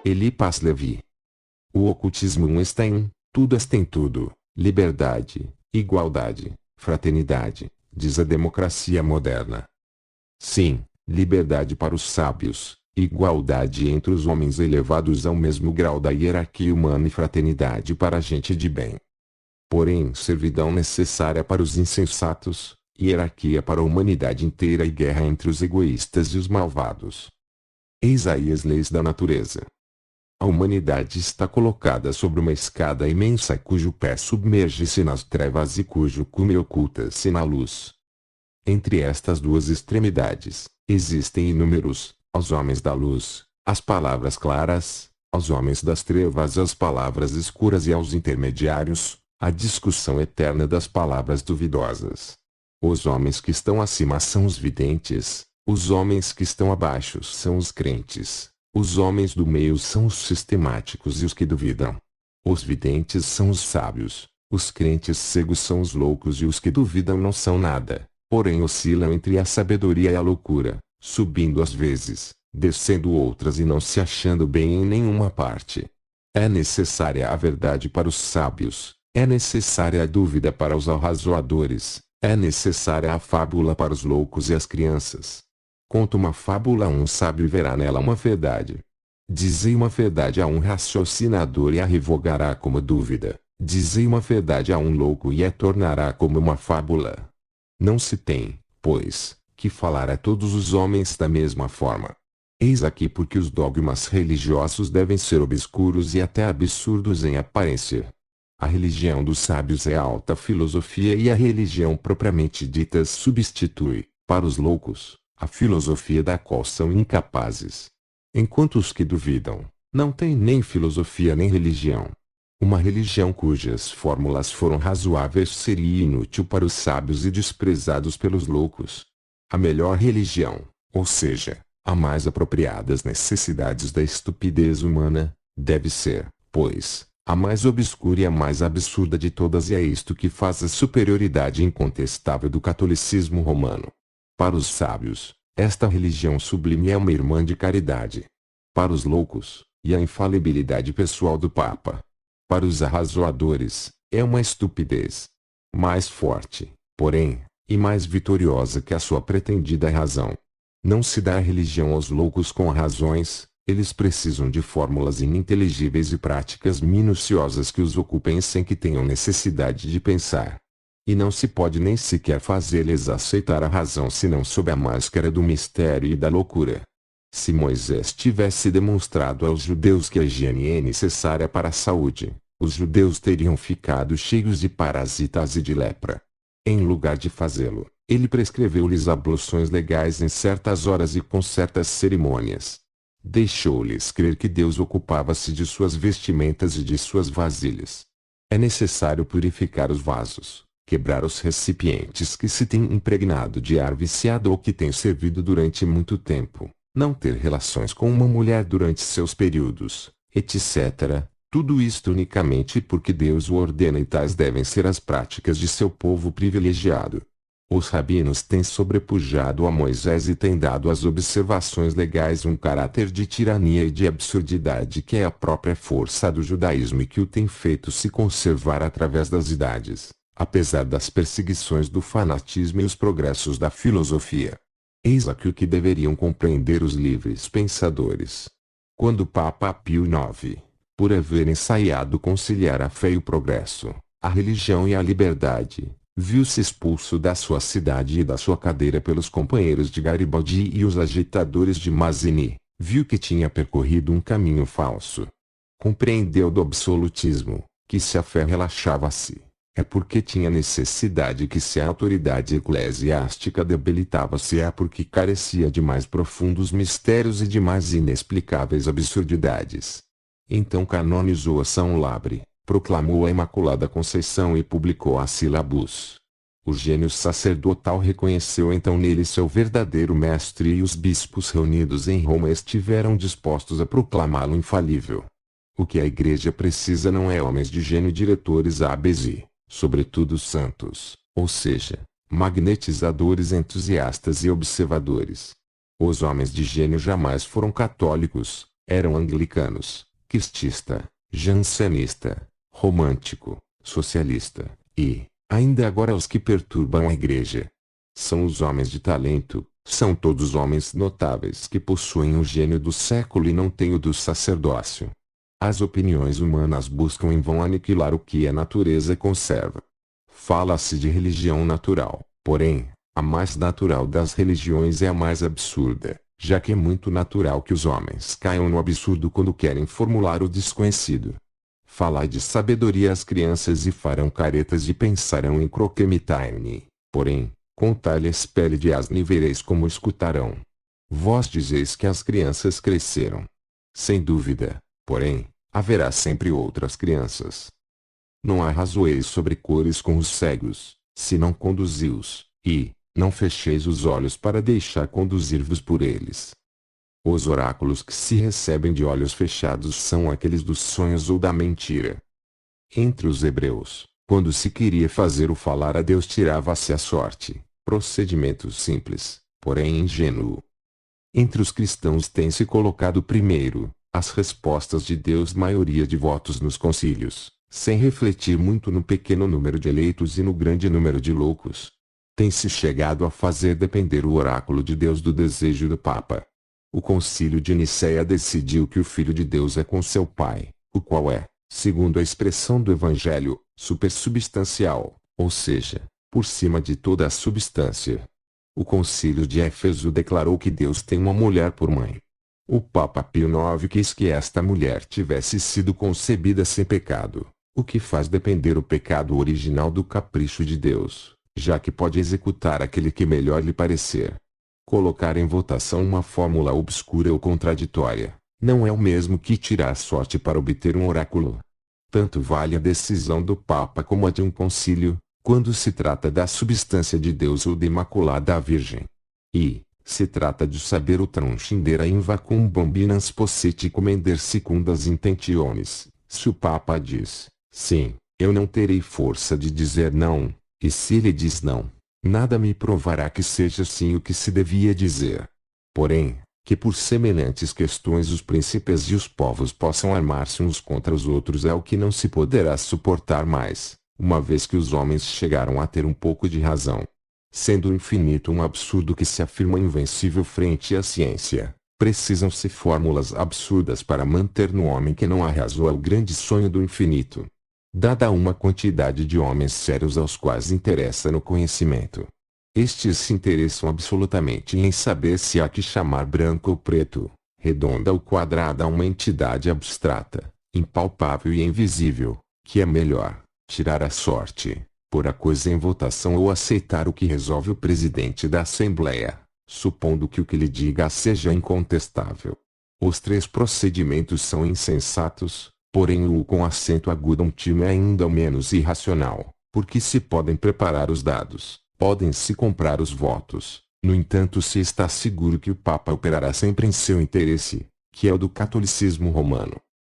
Elipas Levi. O ocultismo está em tudo está em tudo, liberdade, igualdade, fraternidade, diz a democracia moderna. Sim, liberdade para os sábios, igualdade entre os homens elevados ao mesmo grau da hierarquia humana e fraternidade para a gente de bem. Porém, servidão necessária para os insensatos, hierarquia para a humanidade inteira e guerra entre os egoístas e os malvados. Eis aí as leis da natureza. A humanidade está colocada sobre uma escada imensa cujo pé submerge-se nas trevas e cujo cume oculta-se na luz. Entre estas duas extremidades, existem inúmeros, aos homens da luz, as palavras claras, aos homens das trevas as palavras escuras e aos intermediários, a discussão eterna das palavras duvidosas. Os homens que estão acima são os videntes, os homens que estão abaixo são os crentes, os homens do meio são os sistemáticos e os que duvidam. Os videntes são os sábios, os crentes cegos são os loucos e os que duvidam não são nada, porém oscilam entre a sabedoria e a loucura, subindo às vezes, descendo outras e não se achando bem em nenhuma parte. É necessária a verdade para os sábios, é necessária a dúvida para os arrazoadores, é necessária a fábula para os loucos e as crianças. Conta uma fábula a um sábio e verá nela uma verdade. Dizei uma verdade a um raciocinador e a revogará como dúvida. Dizei uma verdade a um louco e a tornará como uma fábula. Não se tem, pois, que falar a todos os homens da mesma forma. Eis aqui porque os dogmas religiosos devem ser obscuros e até absurdos em aparência. A religião dos sábios é alta filosofia e a religião propriamente dita substitui, para os loucos, a filosofia da qual são incapazes. Enquanto os que duvidam, não têm nem filosofia nem religião. Uma religião cujas fórmulas foram razoáveis seria inútil para os sábios e desprezados pelos loucos. A melhor religião, ou seja, a mais apropriada às necessidades da estupidez humana, deve ser, pois, a mais obscura e a mais absurda de todas e é isto que faz a superioridade incontestável do catolicismo romano. Para os sábios, esta religião sublime é uma irmã de caridade. Para os loucos, e a infalibilidade pessoal do Papa. Para os arrazoadores, é uma estupidez. Mais forte, porém, e mais vitoriosa que a sua pretendida razão. Não se dá a religião aos loucos com razões, eles precisam de fórmulas ininteligíveis e práticas minuciosas que os ocupem sem que tenham necessidade de pensar. E não se pode nem sequer fazer-lhes aceitar a razão senão sob a máscara do mistério e da loucura. Se Moisés tivesse demonstrado aos judeus que a higiene é necessária para a saúde, os judeus teriam ficado cheios de parasitas e de lepra. Em lugar de fazê-lo, ele prescreveu-lhes abluções legais em certas horas e com certas cerimônias. Deixou-lhes crer que Deus ocupava-se de suas vestimentas e de suas vasilhas. É necessário purificar os vasos, quebrar os recipientes que se têm impregnado de ar viciado ou que têm servido durante muito tempo, não ter relações com uma mulher durante seus períodos, etc. Tudo isto unicamente porque Deus o ordena e tais devem ser as práticas de seu povo privilegiado. Os rabinos têm sobrepujado a Moisés e têm dado às observações legais um caráter de tirania e de absurdidade que é a própria força do judaísmo e que o tem feito se conservar através das idades, apesar das perseguições do fanatismo e os progressos da filosofia. Eis aqui o que deveriam compreender os livres pensadores. Quando o Papa Pio IX, por haver ensaiado conciliar a fé e o progresso, a religião e a liberdade, viu-se expulso da sua cidade e da sua cadeira pelos companheiros de Garibaldi e os agitadores de Mazzini, viu que tinha percorrido um caminho falso. Compreendeu do absolutismo, que se a fé relaxava-se, é porque tinha necessidade, que se a autoridade eclesiástica debilitava-se é porque carecia de mais profundos mistérios e de mais inexplicáveis absurdidades. Então canonizou a São Labre, proclamou a Imaculada Conceição e publicou a Sílabus. O gênio sacerdotal reconheceu então nele seu verdadeiro mestre e os bispos reunidos em Roma estiveram dispostos a proclamá-lo infalível. O que a Igreja precisa não é homens de gênio diretores hábeis e, sobretudo santos, ou seja, magnetizadores entusiastas e observadores. Os homens de gênio jamais foram católicos, Eram anglicanos, cristista, jansenista, romântico, socialista, e, ainda agora os que perturbam a igreja. São os homens de talento, são todos homens notáveis que possuem o gênio do século e não têm o do sacerdócio. As opiniões humanas buscam em vão aniquilar o que a natureza conserva. Fala-se de religião natural, porém, a mais natural das religiões é a mais absurda, já que é muito natural que os homens caiam no absurdo quando querem formular o desconhecido. Falai de sabedoria às crianças e farão caretas e pensarão em croquemitine, porém, contai-lhes pele de asno e vereis como escutarão. Vós dizeis que as crianças cresceram. Sem dúvida, porém, haverá sempre outras crianças. Não arrazoeis sobre cores com os cegos, se não conduzi-os, e não fecheis os olhos para deixar conduzir-vos por eles. Os oráculos que se recebem de olhos fechados são aqueles dos sonhos ou da mentira. Entre os hebreus, quando se queria fazer o falar a Deus tirava-se a sorte, procedimento simples, porém ingênuo. Entre os cristãos tem-se colocado primeiro, as respostas de Deus maioria de votos nos concílios, sem refletir muito no pequeno número de eleitos e no grande número de loucos. Tem-se chegado a fazer depender o oráculo de Deus do desejo do Papa. O concílio de Nicéia decidiu que o Filho de Deus é com seu Pai, o qual é, segundo a expressão do Evangelho, supersubstancial, ou seja, por cima de toda a substância. O concílio de Éfeso declarou que Deus tem uma mulher por mãe. O Papa Pio IX quis que esta mulher tivesse sido concebida sem pecado, o que faz depender o pecado original do capricho de Deus, já que pode executar aquele que melhor lhe parecer. Colocar em votação uma fórmula obscura ou contraditória, não é o mesmo que tirar sorte para obter um oráculo. Tanto vale a decisão do Papa como a de um concílio, quando se trata da substância de Deus ou da Imaculada Virgem. E, se trata de saber o transcendere in vacum bombinans possit comender secundas intentiones, se o Papa diz, sim, eu não terei força de dizer não, e se ele diz não, nada me provará que seja sim o que se devia dizer. Porém, que por semelhantes questões os príncipes e os povos possam armar-se uns contra os outros é o que não se poderá suportar mais, uma vez que os homens chegaram a ter um pouco de razão. Sendo o infinito um absurdo que se afirma invencível frente à ciência, precisam-se fórmulas absurdas para manter no homem que não arrasou o grande sonho do infinito. Dada uma quantidade de homens sérios aos quais interessa no conhecimento, estes se interessam absolutamente em saber se há que chamar branco ou preto, redonda ou quadrada uma entidade abstrata, impalpável e invisível, que é melhor, tirar a sorte, pôr a coisa em votação ou aceitar o que resolve o presidente da Assembleia, supondo que o que lhe diga seja incontestável. Os três procedimentos são insensatos, porém o com acento agudo um time é ainda menos irracional, porque se podem preparar os dados, podem-se comprar os votos, no entanto se está seguro que o Papa operará sempre em seu interesse, que é o do catolicismo romano.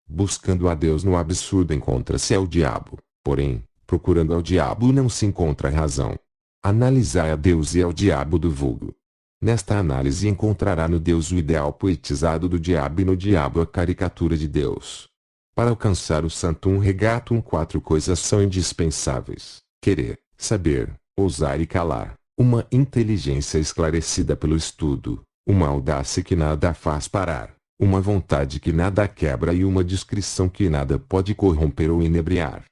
Buscando a Deus no absurdo encontra-se ao diabo, porém, procurando ao diabo não se encontra a razão. Analisai a Deus e ao diabo do vulgo. Nesta análise encontrará no Deus o ideal poetizado do diabo e no diabo a caricatura de Deus. Para alcançar o Santum Regatum 4 coisas são indispensáveis: querer, saber, ousar e calar, uma inteligência esclarecida pelo estudo, uma audácia que nada faz parar, uma vontade que nada quebra e uma discrição que nada pode corromper ou inebriar.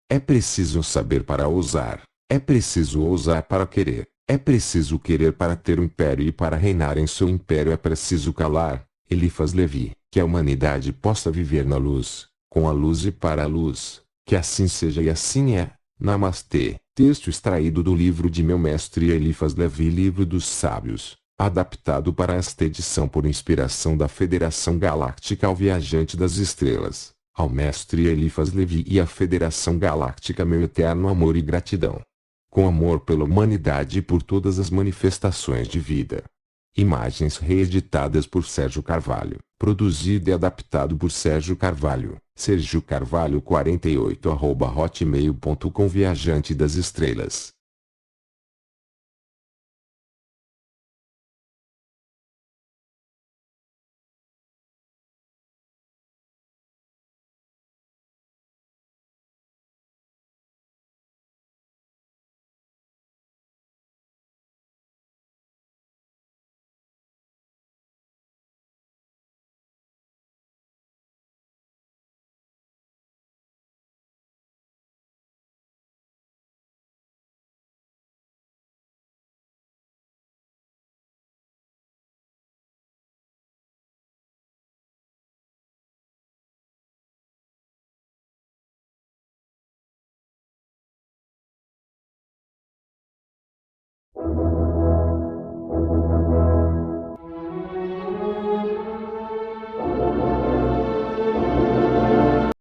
É preciso saber para ousar, é preciso ousar para querer, é preciso querer para ter um império e para reinar em seu império é preciso calar. Elifas Levi, que a humanidade possa viver na luz, com a luz e para a luz, que assim seja e assim é. Namastê. Texto extraído do livro de meu mestre Elifas Levi, Livro dos Sábios, adaptado para esta edição por inspiração da Federação Galáctica ao Viajante das Estrelas, ao mestre Elifas Levi e à Federação Galáctica meu eterno amor e gratidão. Com amor pela humanidade e por todas as manifestações de vida. Imagens reeditadas por Sérgio Carvalho. Produzido e adaptado por Sérgio Carvalho. Sérgio Carvalho 48 @hotmail.com Viajante das Estrelas.